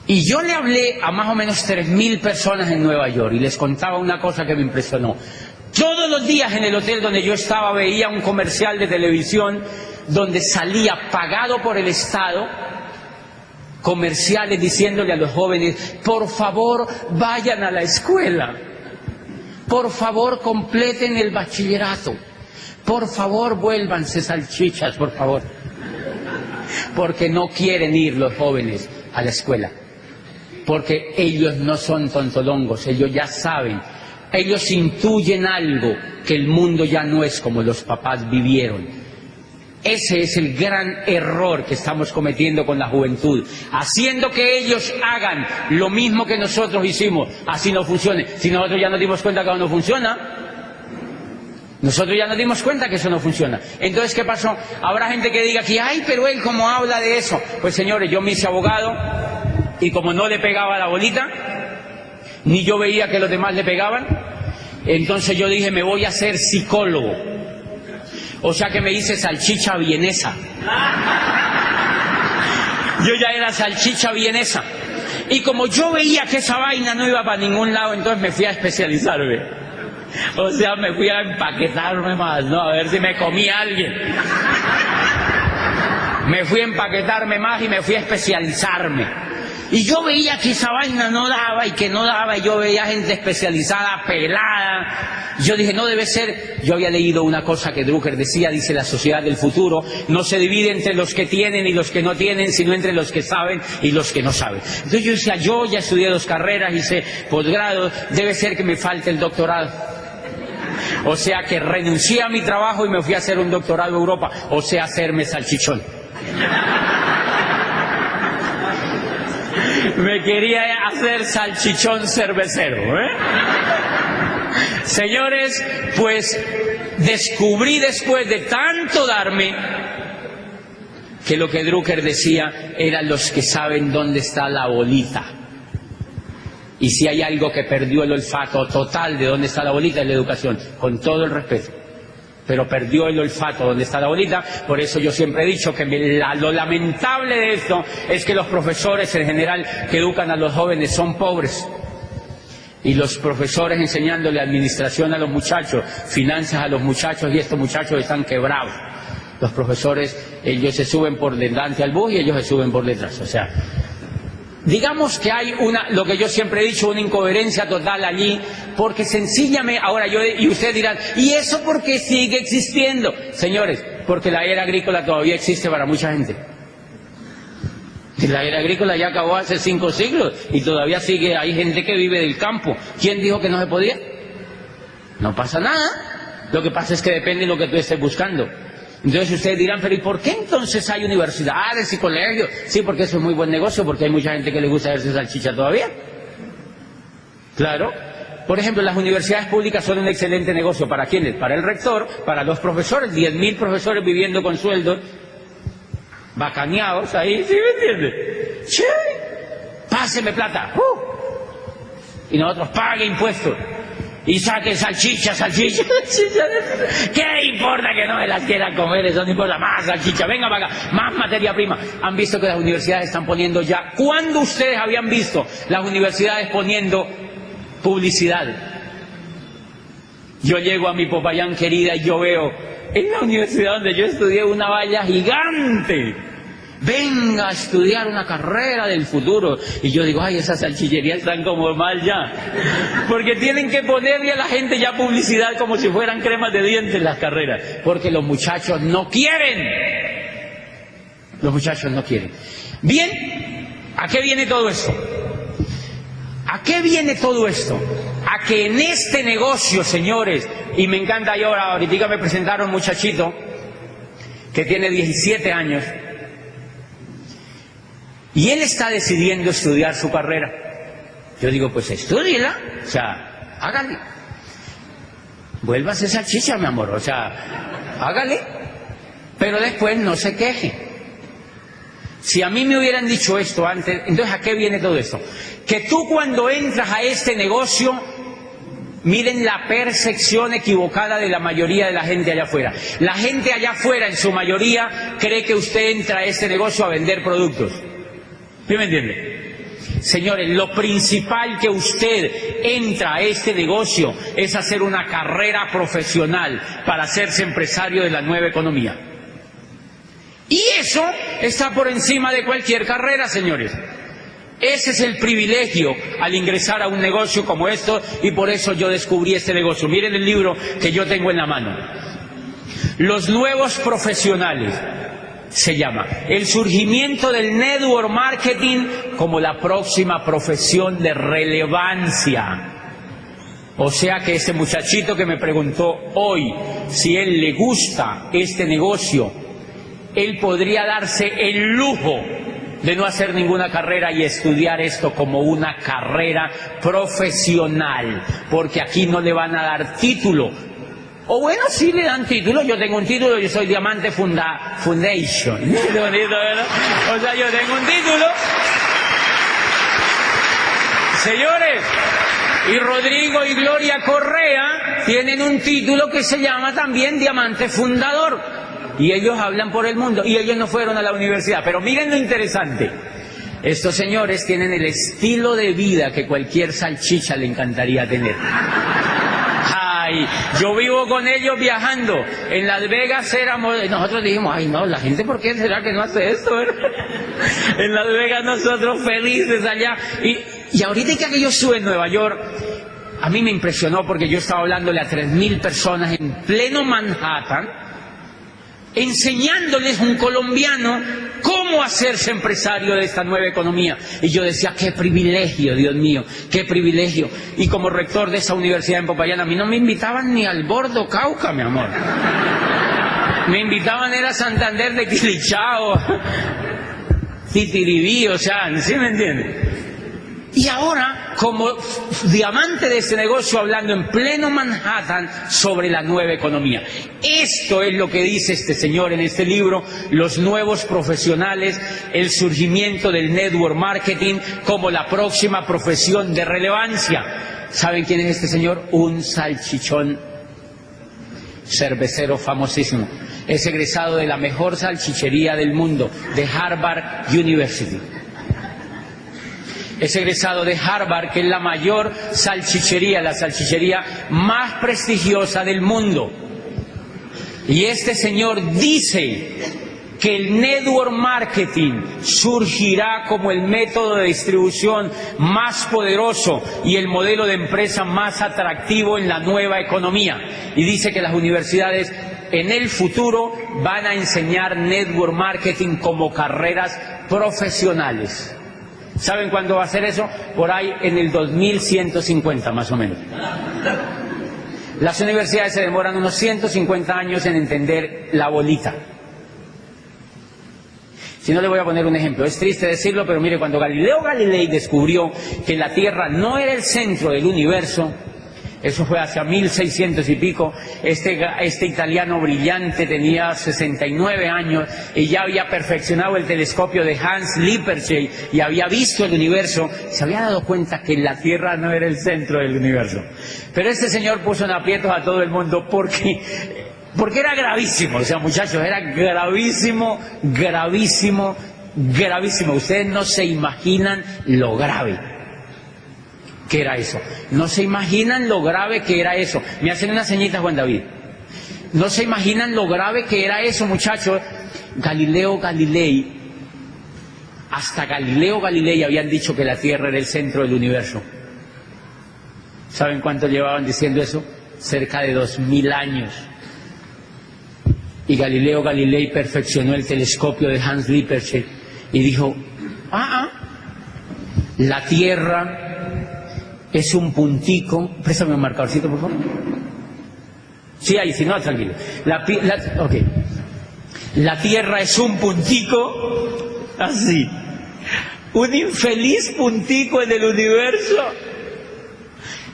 Y yo le hablé a más o menos 3.000 personas en Nueva York y les contaba una cosa que me impresionó. Todos los días en el hotel donde yo estaba veía un comercial de televisión donde salía pagado por el Estado comerciales diciéndole a los jóvenes: por favor vayan a la escuela, por favor completen el bachillerato, por favor vuélvanse salchichas, por favor. Porque no quieren ir los jóvenes a la escuela, porque ellos no son tontolongos, ellos ya saben, ellos intuyen algo, que el mundo ya no es como los papás vivieron. Ese es el gran error que estamos cometiendo con la juventud, haciendo que ellos hagan lo mismo que nosotros hicimos, así no funcione. Si nosotros ya nos dimos cuenta que no funciona, nosotros ya nos dimos cuenta que eso no funciona. Entonces, ¿qué pasó? Habrá gente que diga que, ay, pero él cómo habla de eso. Pues señores, yo me hice abogado y como no le pegaba la bolita, ni yo veía que los demás le pegaban, entonces yo dije, me voy a hacer psicólogo. O sea que me hice salchicha vienesa. Yo ya era salchicha vienesa. Y como yo veía que esa vaina no iba para ningún lado, entonces me fui a especializarme. O sea, me fui a empaquetarme más, ¿no? A ver si me comía alguien. Me fui a empaquetarme más y me fui a especializarme. Y yo veía que esa vaina no daba y que no daba, y yo veía gente especializada, pelada. Yo dije, no debe ser. Yo había leído una cosa que Drucker decía, dice, la sociedad del futuro no se divide entre los que tienen y los que no tienen, sino entre los que saben y los que no saben. Entonces yo decía, yo ya estudié 2 carreras, hice posgrado, debe ser que me falte el doctorado. O sea que renuncié a mi trabajo y me fui a hacer un doctorado en Europa, o sea, hacerme salchichón. Me quería hacer salchichón cervecero, ¿eh? Señores, pues descubrí después de tanto darme que lo que Drucker decía eran los que saben dónde está la bolita. Y si hay algo que perdió el olfato total de dónde está la bolita, es la educación, con todo el respeto. Pero perdió el olfato donde está la bolita. Por eso yo siempre he dicho que lo lamentable de esto es que los profesores en general que educan a los jóvenes son pobres. Y los profesores enseñándole administración a los muchachos, finanzas a los muchachos, y estos muchachos están quebrados. Los profesores, ellos se suben por delante al bus y ellos se suben por detrás. O sea, digamos que hay lo que yo siempre he dicho, una incoherencia total allí, porque sencillamente, ahora y ustedes dirán, ¿y eso por qué sigue existiendo? Señores, porque la era agrícola todavía existe para mucha gente. La era agrícola ya acabó hace 5 siglos y todavía sigue, hay gente que vive del campo. ¿Quién dijo que no se podía? No pasa nada. Lo que pasa es que depende de lo que tú estés buscando. Entonces ustedes dirán, pero ¿y por qué entonces hay universidades y colegios? Sí, porque eso es muy buen negocio, porque hay mucha gente que le gusta hacerse salchicha todavía. Claro. Por ejemplo, las universidades públicas son un excelente negocio. ¿Para quiénes? Para el rector, para los profesores, 10.000 profesores viviendo con sueldos bacaneados ahí, ¿sí me entiende? ¡Sí! Páseme plata. Y nosotros pague impuestos. Y saque salchicha. ¿Qué importa que no me las quieran comer? Eso no importa. Más salchicha, venga para acá, más materia prima. Han visto que las universidades están poniendo ya. ¿Cuándo ustedes habían visto las universidades poniendo publicidad? Yo llego a mi Popayán querida y yo veo en la universidad donde yo estudié una valla gigante. Venga a estudiar una carrera del futuro. Y yo digo, ay, esas salchicherías están como mal ya. Porque tienen que ponerle a la gente ya publicidad como si fueran cremas de dientes las carreras. Porque los muchachos no quieren. Los muchachos no quieren. Bien, ¿a qué viene todo esto? ¿A qué viene todo esto? A que en este negocio, señores, y me encanta, yo ahorita me presentaron un muchachito que tiene 17 años, y él está decidiendo estudiar su carrera. Yo digo, pues estúdiela, o sea, hágale. Vuélvase salchicha, mi amor, o sea, hágale. Pero después no se queje. Si a mí me hubieran dicho esto antes, entonces ¿a qué viene todo esto? Que tú cuando entras a este negocio, miren la percepción equivocada de la mayoría de la gente allá afuera. La gente allá afuera, en su mayoría, cree que usted entra a este negocio a vender productos. ¿Sí me entiende? Señores, lo principal que usted entra a este negocio es hacer una carrera profesional para hacerse empresario de la nueva economía. Y eso está por encima de cualquier carrera, señores. Ese es el privilegio al ingresar a un negocio como esto, y por eso yo descubrí este negocio. Miren el libro que yo tengo en la mano. Los nuevos profesionales. Se llama El surgimiento del network marketing como la próxima profesión de relevancia. O sea que ese muchachito que me preguntó hoy si él le gusta este negocio, él podría darse el lujo de no hacer ninguna carrera y estudiar esto como una carrera profesional, porque aquí no le van a dar título. O bueno, sí le dan título. Yo tengo un título, yo soy Diamante Foundation. Qué bonito, ¿verdad? O sea, yo tengo un título. Señores, y Rodrigo y Gloria Correa tienen un título que se llama también Diamante Fundador. Y ellos hablan por el mundo. Y ellos no fueron a la universidad. Pero miren lo interesante. Estos señores tienen el estilo de vida que cualquier salchicha le encantaría tener. Yo vivo con ellos viajando. En Las Vegas nosotros dijimos, ay no, la gente, ¿por qué será que no hace esto? En Las Vegas nosotros felices allá. Y ahorita que yo estuve en Nueva York, a mí me impresionó porque yo estaba hablándole a 3.000 personas en pleno Manhattan, enseñándoles un colombiano cómo hacerse empresario de esta nueva economía. Y yo decía, qué privilegio, Dios mío, qué privilegio. Y como rector de esa universidad en Popayán, a mí no me invitaban ni al Bordo Cauca, mi amor. Me invitaban era a Santander de Quilichao, Titiribí, o sea, ¿sí me entienden? Y ahora, como diamante de este negocio, hablando en pleno Manhattan sobre la nueva economía. Esto es lo que dice este señor en este libro, Los nuevos profesionales, el surgimiento del network marketing como la próxima profesión de relevancia. ¿Saben quién es este señor? Un salchichón cervecero famosísimo. Es egresado de la mejor salchichería del mundo, de Harvard University. Es egresado de Harvard, que es la mayor salchichería, la salchichería más prestigiosa del mundo. Y este señor dice que el network marketing surgirá como el método de distribución más poderoso y el modelo de empresa más atractivo en la nueva economía. Y dice que las universidades en el futuro van a enseñar network marketing como carreras profesionales. ¿Saben cuándo va a ser eso? Por ahí en el 2150 más o menos. Las universidades se demoran unos 150 años en entender la bolita. Si no, le voy a poner un ejemplo. Es triste decirlo, pero mire, cuando Galileo Galilei descubrió que la Tierra no era el centro del universo, eso fue hacia 1600 y pico, este italiano brillante tenía 69 años y ya había perfeccionado el telescopio de Hans Lippershey y había visto el universo. Se había dado cuenta que la Tierra no era el centro del universo. Pero este señor puso en aprietos a todo el mundo porque era gravísimo. O sea, muchachos, era gravísimo, gravísimo, gravísimo. Ustedes no se imaginan lo grave que era eso. No se imaginan lo grave que era eso. Me hacen una ceñita, Juan David. No se imaginan lo grave que era eso, muchachos. Galileo Galilei, hasta Galileo Galilei habían dicho que la Tierra era el centro del universo. ¿Saben cuánto llevaban diciendo eso? Cerca de 2000 años. Y Galileo Galilei perfeccionó el telescopio de Hans Lippershey y dijo, la Tierra es un puntico. Préstame un marcadorcito, por favor. Sí, ahí, si no, tranquilo. La Tierra es un puntico, así, un infeliz puntico en el universo.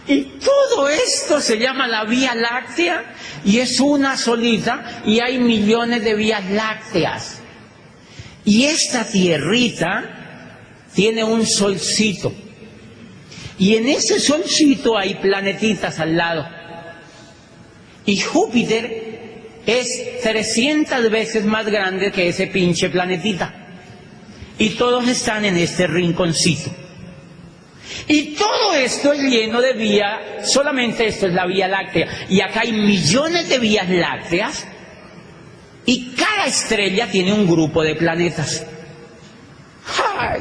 Y todo esto se llama la Vía Láctea, y es una solita, y hay millones de vías lácteas. Y esta tierrita tiene un solcito. Y en ese solcito hay planetitas al lado. Y Júpiter es 300 veces más grande que ese pinche planetita. Y todos están en este rinconcito. Y todo esto es lleno de vía, solamente esto es la Vía Láctea. Y acá hay millones de vías lácteas y cada estrella tiene un grupo de planetas.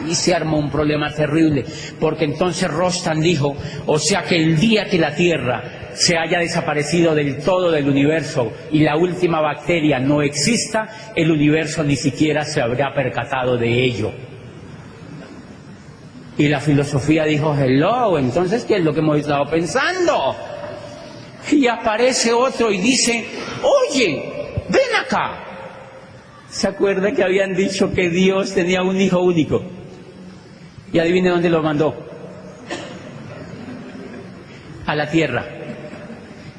Y se armó un problema terrible, porque entonces Rostam dijo, o sea que el día que la Tierra se haya desaparecido del todo del universo y la última bacteria no exista, el universo ni siquiera se habrá percatado de ello. Y la filosofía dijo, hello, entonces ¿qué es lo que hemos estado pensando? Y aparece otro y dice, oye, ven acá. ¿Se acuerda que habían dicho que Dios tenía un hijo único? Y adivine dónde lo mandó. A la tierra.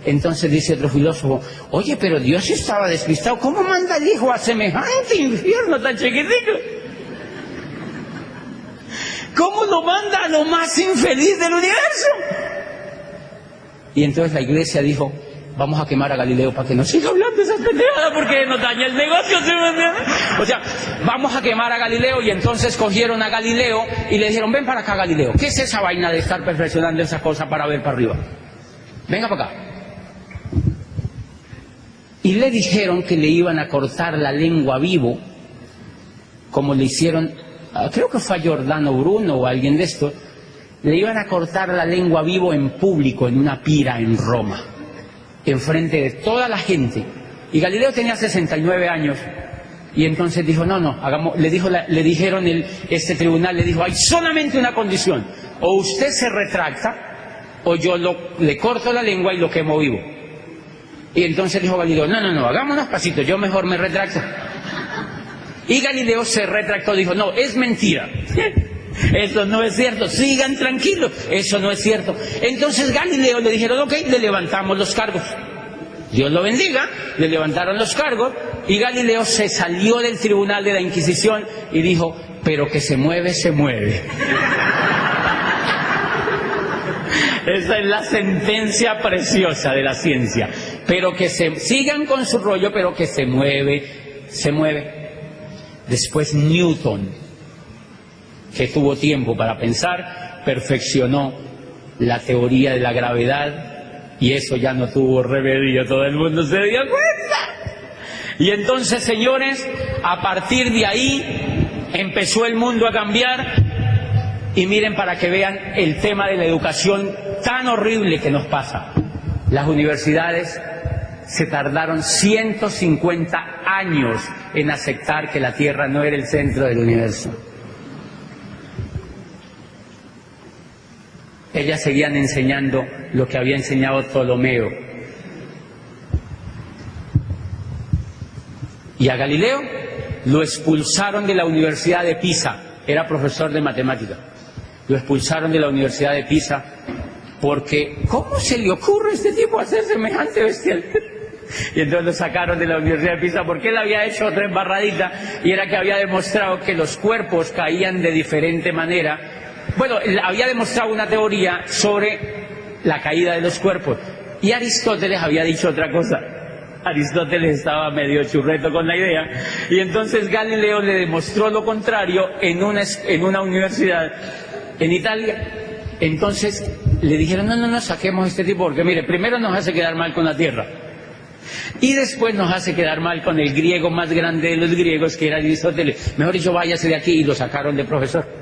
Entonces dice otro filósofo, oye, pero Dios estaba despistado. ¿Cómo manda el hijo a semejante infierno tan chiquitico? ¿Cómo lo manda a lo más infeliz del universo? Y entonces la iglesia dijo, vamos a quemar a Galileo para que no siga hablando esas pendejadas porque nos daña el negocio, ¿sí me entiendes? O sea, vamos a quemar a Galileo, y entonces cogieron a Galileo y le dijeron, ven para acá, Galileo, ¿qué es esa vaina de estar perfeccionando esa cosa para ver para arriba? Venga para acá. Y le dijeron que le iban a cortar la lengua vivo, como le hicieron, creo que fue a Giordano Bruno o alguien de estos, le iban a cortar la lengua vivo en público, en una pira en Roma, enfrente de toda la gente. Y Galileo tenía 69 años, y entonces dijo, no, hagamos, le dijeron, este tribunal le dijo, hay solamente una condición, o usted se retracta, o yo le corto la lengua y lo quemo vivo. Y entonces dijo Galileo, no, hagámonos pasitos, yo mejor me retracto. Y Galileo se retractó, dijo, no, es mentira. Eso no es cierto, sigan tranquilos, eso no es cierto. Entonces Galileo le dijeron, ok, le levantamos los cargos. Dios lo bendiga, le levantaron los cargos y Galileo se salió del tribunal de la Inquisición y dijo, pero que se mueve, se mueve. Esa es la sentencia preciosa de la ciencia. Pero que sigan con su rollo, pero que se mueve, se mueve. Después Newton, que tuvo tiempo para pensar, perfeccionó la teoría de la gravedad y eso ya no tuvo remedio, todo el mundo se dio cuenta. Y entonces, señores, a partir de ahí empezó el mundo a cambiar. Y miren, para que vean el tema de la educación tan horrible que nos pasa. Las universidades se tardaron 150 años en aceptar que la Tierra no era el centro del universo. Ellas seguían enseñando lo que había enseñado Ptolomeo. Y a Galileo lo expulsaron de la Universidad de Pisa, era profesor de matemática. Lo expulsaron de la Universidad de Pisa porque, ¿cómo se le ocurre a este tipo hacer semejante bestial? Y entonces lo sacaron de la Universidad de Pisa porque él había hecho otra embarradita, y era que había demostrado que los cuerpos caían de diferente manera. Bueno, había demostrado una teoría sobre la caída de los cuerpos, y Aristóteles había dicho otra cosa. Aristóteles estaba medio churreto con la idea, y entonces Galileo le demostró lo contrario en una universidad en Italia. Entonces le dijeron, no, saquemos a este tipo, porque mire, primero nos hace quedar mal con la Tierra, y después nos hace quedar mal con el griego más grande de los griegos, que era Aristóteles. Mejor dicho, váyase de aquí, y lo sacaron de profesor.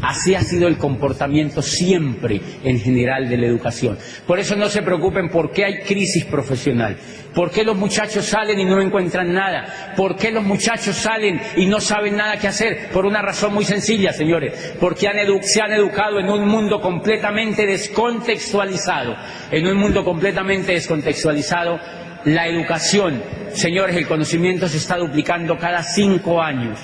Así ha sido el comportamiento siempre en general de la educación. Por eso no se preocupen por qué hay crisis profesional, por qué los muchachos salen y no encuentran nada, por qué los muchachos salen y no saben nada que hacer. Por una razón muy sencilla, señores, porque se han educado en un mundo completamente descontextualizado. En un mundo completamente descontextualizado, la educación, señores, el conocimiento se está duplicando cada 5 años.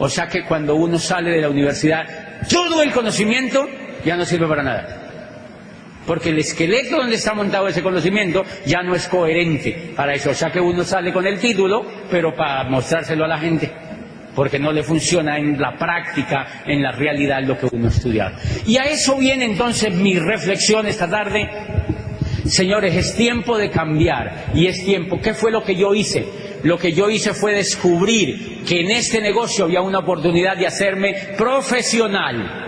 O sea que cuando uno sale de la universidad, todo el conocimiento ya no sirve para nada. Porque el esqueleto donde está montado ese conocimiento ya no es coherente para eso. O sea que uno sale con el título, pero para mostrárselo a la gente, porque no le funciona en la práctica, en la realidad, lo que uno ha estudiado. Y a eso viene entonces mi reflexión esta tarde. Señores, es tiempo de cambiar, y es tiempo. ¿Qué fue lo que yo hice? lo que yo hice fue descubrir que en este negocio había una oportunidad de hacerme profesional.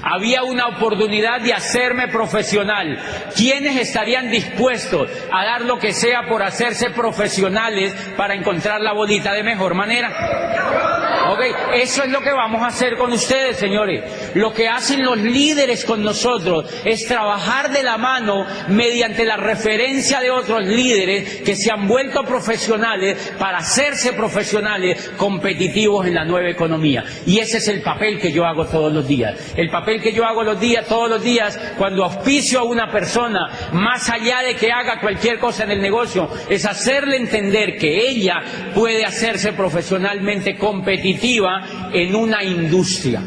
Había una oportunidad de hacerme profesional. ¿Quiénes estarían dispuestos a dar lo que sea por hacerse profesionales para encontrar la bolita de mejor manera? ¿Ok? Eso es lo que vamos a hacer con ustedes, señores. Lo que hacen los líderes con nosotros es trabajar de la mano mediante la referencia de otros líderes que se han vuelto profesionales para hacerse profesionales competitivos en la nueva economía. Y ese es el papel que yo hago todos los días. El papel que yo hago todos los días, cuando auspicio a una persona, más allá de que haga cualquier cosa en el negocio, es hacerle entender que ella puede hacerse profesionalmente competitiva en una industria.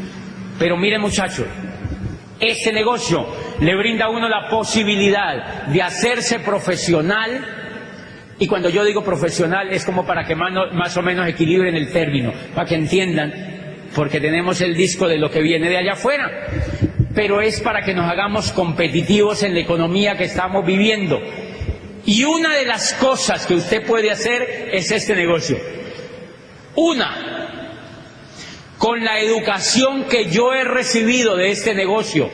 Pero miren, muchachos, este negocio le brinda a uno la posibilidad de hacerse profesional, y cuando yo digo profesional es como para que más o menos equilibren el término, para que entiendan, porque tenemos el disco de lo que viene de allá afuera, pero es para que nos hagamos competitivos en la economía que estamos viviendo. Y una de las cosas que usted puede hacer es este negocio. Una, con la educación que yo he recibido de este negocio,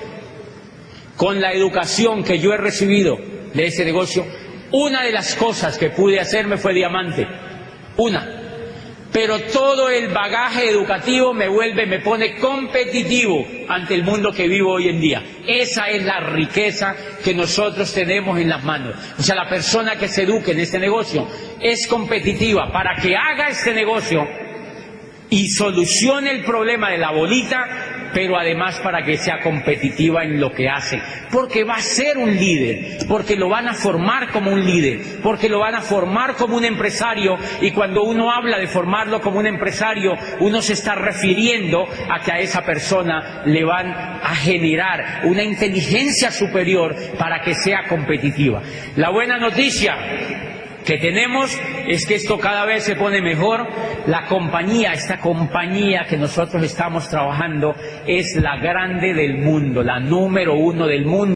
una de las cosas que pude hacerme fue diamante. Pero todo el bagaje educativo me pone competitivo ante el mundo que vivo hoy en día. Esa es la riqueza que nosotros tenemos en las manos. O sea, la persona que se eduque en este negocio es competitiva para que haga este negocio y solucione el problema de la bolita, pero además para que sea competitiva en lo que hace, porque va a ser un líder, porque lo van a formar como un líder, porque lo van a formar como un empresario, y cuando uno habla de formarlo como un empresario, uno se está refiriendo a que a esa persona le van a generar una inteligencia superior para que sea competitiva. La buena noticia que tenemos es que esto cada vez se pone mejor. Esta compañía que nosotros estamos trabajando es la grande del mundo, la número 1 del mundo.